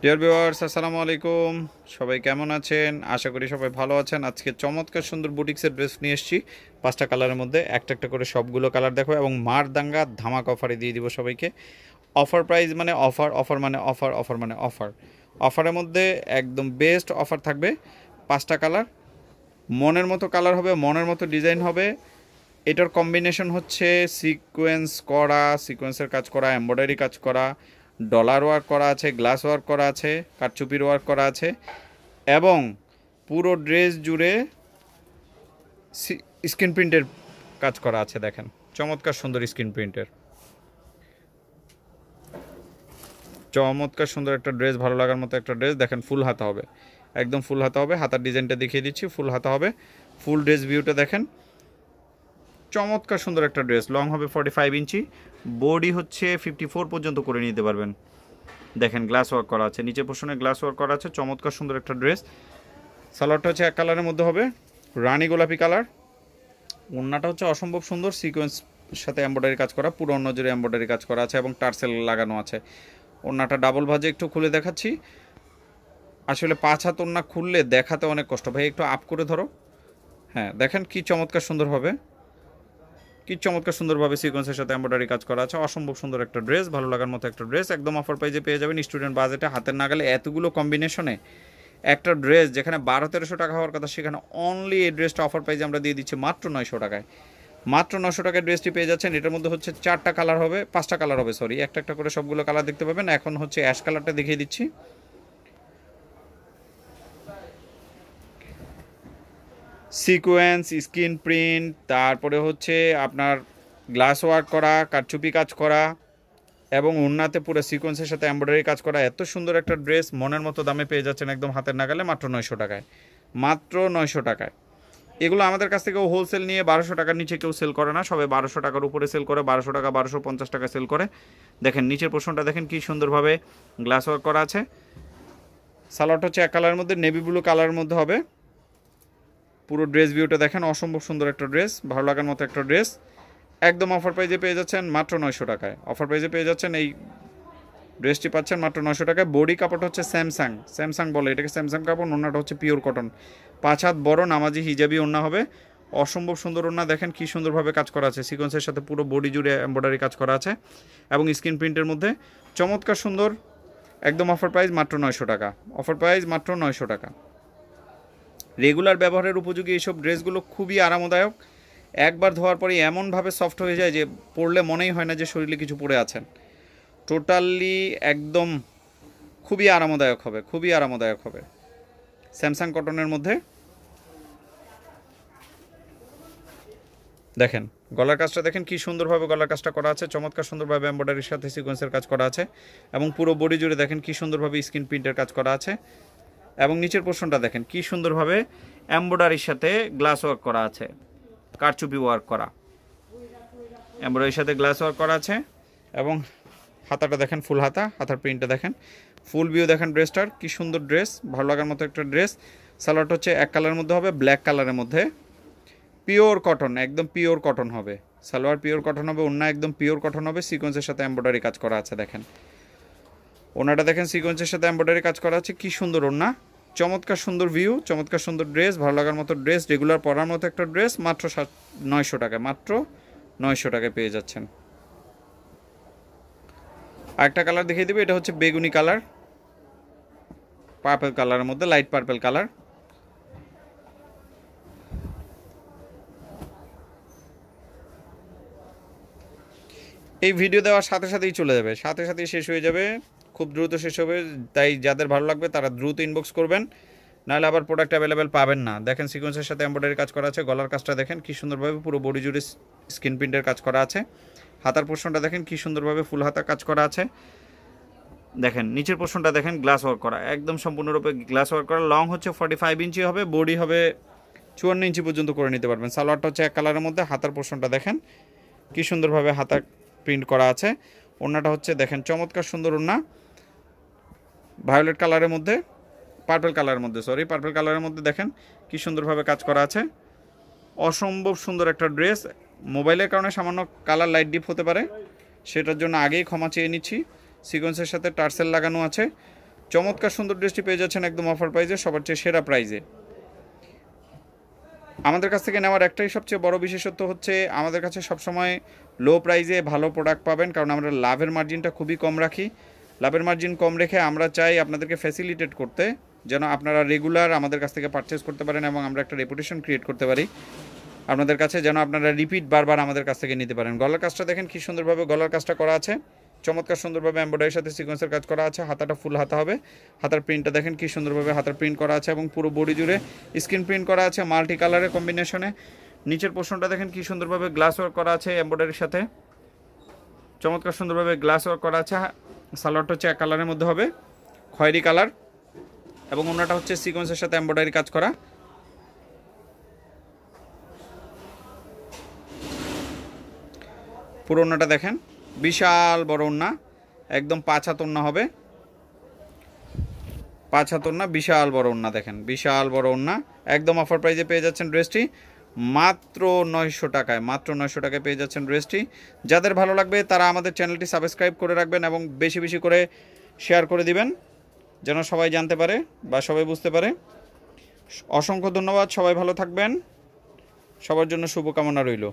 Dear viewers, আসসালামু আলাইকুম। সবাই কেমন আছেন? আশা করি সবাই ভালো আছেন। আজকে চমৎকার সুন্দর বুটিক্সের ড্রেস নিয়ে এসেছি 5টা কালারের মধ্যে। একটা একটা করে সবগুলো কালার দেখো এবং মারদাঙ্গা ধামাক অফারে দিয়ে দিব সবাইকে। অফার প্রাইস মানে অফার, অফার মানে অফার, অফার মানে অফার। অফারের মধ্যে একদম বেস্ট অফার থাকবে। 5টা কালার, মনের মতো কালার হবে, মনের মতো ডিজাইন হবে। এটার কম্বিনেশন হচ্ছে সিকোয়েন্সের কাজ করা, এমব্রয়ডারি কাজ করা, ডলার ওয়ার্ক করা আছে, গ্লাস ওয়ার্ক করা আছে, কারচুপির ওয়ার্ক করা আছে এবং পুরো ড্রেস জুড়ে স্ক্রিন প্রিন্টের কাজ করা আছে। দেখেন চমৎকার সুন্দর স্ক্রিন প্রিন্টের, চমৎকার সুন্দর একটা ড্রেস, ভালো লাগার মতো একটা ড্রেস। দেখেন ফুল হাতা হবে, একদম ফুল হাতা হবে। হাতার ডিজাইনটা দেখিয়ে দিচ্ছি, ফুল হাতা হবে। ফুল ড্রেস ভিউটা দেখেন, চমৎকার সুন্দর একটা ড্রেস। লং হবে 45 ইঞ্চি, বডি হচ্ছে 54 পর্যন্ত করে নিতে পারবেন। দেখেন গ্লাস ওয়ার্ক করা আছে, নিচের পোর্শনে গ্লাস ওয়ার্ক করা আছে। চমৎকার সুন্দর একটা ড্রেস। সালোয়ারটা হচ্ছে এক কালারের মধ্যে হবে, রানী গোলাপি কালার। ওড়নাটা হচ্ছে অসম্ভব সুন্দর, সিকোয়েন্স সাথে এমব্রয়ডারি কাজ করা, পুরো অন্য জুড়ে এমব্রয়ডারি কাজ করা আছে এবং টার্সেল লাগানো আছে। ওড়নাটা ডাবল ভাজে, একটু খুলে দেখাচ্ছি। আসলে 5 হাত ওড়না খুললে দেখাতে অনেক কষ্ট। ভাই একটু আপ করে ধরো। হ্যাঁ দেখেন কি চমৎকার সুন্দর হবে, কি চমৎকার সুন্দরভাবে সিকোয়েন্সের সাথে এমব্রয়ডারি কাজ করা আছে। অসম্ভব সুন্দর একটা ড্রেস, ভালো লাগার মতো একটা ড্রেস। একদম অফার প্রাইজে পেয়ে যাবেন। স্টুডেন্ট বাজেটে হাতের নাগালে এতগুলো কম্বিনেশনে একটা ড্রেস যেখানে 1200-1300 টাকা হওয়ার কথা, সেখানে অনলি এই ড্রেসটা অফার প্রাইজে আমরা দিয়ে দিচ্ছি মাত্র 900 টাকায়। মাত্র 900 টাকায় ড্রেসটি পেয়ে যাচ্ছেন। এটার মধ্যে হচ্ছে 4টা কালার হবে, 5টা কালার হবে, সরি, একটা একটা করে সবগুলো কালার দেখতে পাবেন। এখন হচ্ছে অ্যাশ কালারটা দেখিয়ে দিচ্ছি। সিকোয়েন্স, স্ক্রিন প্রিন্ট, তারপরে হচ্ছে আপনার গ্লাস ওয়ার্ক করা, কারচুপি কাজ করা এবং ওড়নাতে পুরো সিকোয়েন্সের সাথে এমব্রয়ডারি কাজ করা। এত সুন্দর একটা ড্রেস মনের মতো দামে পেয়ে যাচ্ছেন একদম হাতের নাগালে মাত্র 900 টাকায়। মাত্র 900 টাকায়। এগুলো আমাদের কাছ থেকে হোলসেল নিয়ে 1200 টাকার নিচে কেউ সেল করে না, সবাই 1200 টাকার উপরে সেল করে। 1200 টাকা, 1250 টাকা সেল করে। দেখেন নিচের পোর্শনটা দেখেন কি সুন্দরভাবে গ্লাস ওয়ার্ক করা আছে। সালোয়ারটা হচ্ছে এক কালারের মধ্যে, নেভি ব্লু কালারের মধ্যে হবে। পুরো ড্রেস ভিউটা দেখেন, অসম্ভব সুন্দর একটা ড্রেস, ভালো লাগার মতো একটা ড্রেস। একদম অফার প্রাইজে পেয়ে যাচ্ছেন মাত্র 900 টাকায়। অফার প্রাইজে পেয়ে যাচ্ছেন এই ড্রেসটি, পাচ্ছেন মাত্র 900 টাকায়। বডি কাপড় হচ্ছে স্যামসাং বলে এটাকে, স্যামসাং কাপড়। ওড়নাটা হচ্ছে পিওর কটন, 5 হাত বড় নামাজি হিজাবি ওড়না হবে। অসম্ভব সুন্দর ওড়না, দেখেন কি সুন্দরভাবে কাজ করা আছে। সিকোয়েন্সের সাথে পুরো বডি জুড়ে এমব্রয়ডারি কাজ করা আছে এবং স্ক্রিন প্রিন্টের মধ্যে চমৎকার সুন্দর। একদম অফার প্রাইস মাত্র 900 টাকা। অফার প্রাইস মাত্র 900 টাকা। রেগুলার ব্যবহারের উপযোগী এইসব ড্রেসগুলো খুবই আরামদায়ক। একবার ধোয়ার পরে এমনভাবে সফট হয়ে যায় যে পরলে মনেই হয় না যে শরীরে কিছু পরে আছেন। টোটালি একদম খুবই আরামদায়ক হবে, খুবই আরামদায়ক হবে। স্যামসাং কটনের মধ্যে দেখেন গলার কাজটা দেখেন কি সুন্দরভাবে গলার কাজটা করা আছে। চমৎকার সুন্দরভাবে এমব্রয়ডারির সাথে সিকোয়েন্সের কাজ করা আছে এবং পুরো বডি জুড়ে দেখেন কি সুন্দরভাবে স্ক্রিন প্রিন্টের কাজ করা আছে এবং নিচের পোর্শনটা দেখেন কি সুন্দরভাবে এমব্রয়ডারির সাথে গ্লাস ওয়ার্ক করা আছে, কারচুপি ওয়ার্ক করা, এমব্রয়ডারির সাথে গ্লাস ওয়ার্ক করা আছে এবং হাতাটা দেখেন ফুল হাতা, হাতার প্রিন্টটা দেখেন, ফুল ভিউ দেখেন ড্রেসটার কি সুন্দর ড্রেস, ভালো লাগার মতো একটা ড্রেস। সালোয়ারটা হচ্ছে এক কালারের মধ্যে হবে, ব্ল্যাক কালারের মধ্যে, পিওর কটন, একদম পিওর কটন হবে। সালোয়ার পিওর কটন হবে, ওড়না একদম পিওর কটন হবে। সিকোয়েন্সের সাথে এমব্রয়ডারি কাজ করা আছে। দেখেন ওড়নাটা দেখেন, সিকোয়েন্সের সাথে এমব্রয়ডারি কাজ করা আছে। কি সুন্দর ওড়না, চমৎকার সুন্দর ভিউ, চমৎকার সুন্দর ড্রেস, ভালো লাগার মতো ড্রেস, রেগুলার পরার মতো একটা ড্রেস। মাত্র 900 টাকায়, মাত্র 900 টাকায় পেয়ে যাচ্ছেন। আরেকটা কালার দেখিয়ে দেবে, এটা হচ্ছে বেগুনি কালার, পার্পল কালারের মধ্যে, লাইট পার্পল কালার। এই ভিডিও দেওয়ার সাথে সাথেই চলে যাবে, সাথে সাথেই শেষ হয়ে যাবে, খুব দ্রুত শেষ হবে। তাই যাদের ভালো লাগবে তারা দ্রুত ইনবক্স করবেন, নাহলে আবার প্রোডাক্ট অ্যাভেলেবেল পাবেন না। দেখেন সিকোয়েন্সের সাথে এমব্রয়ডারি কাজ করা আছে। গলার কাজটা দেখেন কি সুন্দরভাবে পুরো বডি জুড়ে স্ক্রিন প্রিন্টের কাজ করা আছে। হাতার পোর্শনটা দেখেন কি সুন্দরভাবে ফুল হাতা কাজ করা আছে। দেখেন নিচের পোর্শনটা দেখেন গ্লাস ওয়ার্ক করা, একদম সম্পূর্ণরূপে গ্লাস ওয়ার্ক করা। লং হচ্ছে 45 ইঞ্চি হবে, বডি হবে 54 ইঞ্চি পর্যন্ত করে নিতে পারবেন। সালোয়ারটা হচ্ছে এক কালারের মধ্যে, হাতার পোর্শনটা দেখেন কি সুন্দরভাবে হাতা প্রিন্ট করা আছে। ওড়নাটা হচ্ছে দেখেন চমৎকার সুন্দর ওড়না, ভায়োলেট কালারের মধ্যে, পার্পল কালারের মধ্যে, সরি পার্পল কালারের মধ্যে দেখেন কি সুন্দরভাবে কাজ করা আছে। অসম্ভব সুন্দর একটা ড্রেস। মোবাইলের কারণে সামান্য কালার লাইট ডিপ হতে পারে, সেটার জন্য আগেই ক্ষমা চেয়ে নিচ্ছি। সিকোয়েন্সের সাথে টার্সেল লাগানো আছে। চমৎকার সুন্দর ড্রেসটি পেয়ে যাচ্ছেন একদম অফার প্রাইজে, সবার চেয়ে সেরা প্রাইজে। আমাদের কাছ থেকে নেওয়ার একটাই সবচেয়ে বড় বিশেষত্ব হচ্ছে আমাদের কাছে সবসময় লো প্রাইজে ভালো প্রোডাক্ট পাবেন, কারণ আমরা লাভের মার্জিনটা খুবই কম রাখি। লাভের মার্জিন কম রেখে আমরা চাই আপনাদেরকে ফ্যাসিলিটেট করতে, যেন আপনারা রেগুলার আমাদের কাছ থেকে পারচেস করতে পারেন এবং আমরা একটা রেপুটেশন ক্রিয়েট করতে পারি আপনাদের কাছে, যেন আপনারা রিপিট বারবার আমাদের কাছ থেকে নিতে পারেন। গলার কাজটা দেখেন কি সুন্দরভাবে গলার কাজটা করা আছে, চমৎকার সুন্দরভাবে এমব্রয়ডারির সাথে সিকোয়েন্সের কাজ করা আছে। হাতাটা ফুল হাতা হবে, হাতার প্রিন্টটা দেখেন কি সুন্দরভাবে হাতার প্রিন্ট করা আছে এবং পুরো বডি জুড়ে স্ক্রিন প্রিন্ট করা আছে মাল্টি কালারের কম্বিনেশনে। নিচের পোর্শনটা দেখেন কি সুন্দরভাবে গ্লাস ওয়ার্ক করা আছে এমব্রয়ডারির সাথে, চমৎকার সুন্দরভাবে গ্লাস ওয়ার্ক করা আছে। সালোয়ারটা হচ্ছে এক কালারের মধ্যে হবে, খয়েরি কালার, এবং ওনাটা হচ্ছে সিকোয়েন্সের সাথে এমব্রয়ডারি কাজ করা। পুরো ওন্নাটা দেখেন, বিশাল বড় ওন্না, একদম 5 হাত ওন্না হবে, 5 হাত ওন্না, বিশাল বড় ওন্না দেখেন, বিশাল বড় ওন্না। একদম অফার প্রাইজে পেয়ে যাচ্ছেন ড্রেসটি মাত্র 900 টাকায়, মাত্র 900 টাকায় পেয়ে যাচ্ছেন ড্রেসটি। যাদের ভালো লাগবে তারা আমাদের চ্যানেলটি সাবস্ক্রাইব করে রাখবেন এবং বেশি বেশি করে শেয়ার করে দিবেন, যেন সবাই জানতে পারে বা সবাই বুঝতে পারে। অসংখ্য ধন্যবাদ, সবাই ভালো থাকবেন, সবার জন্য শুভকামনা রইল।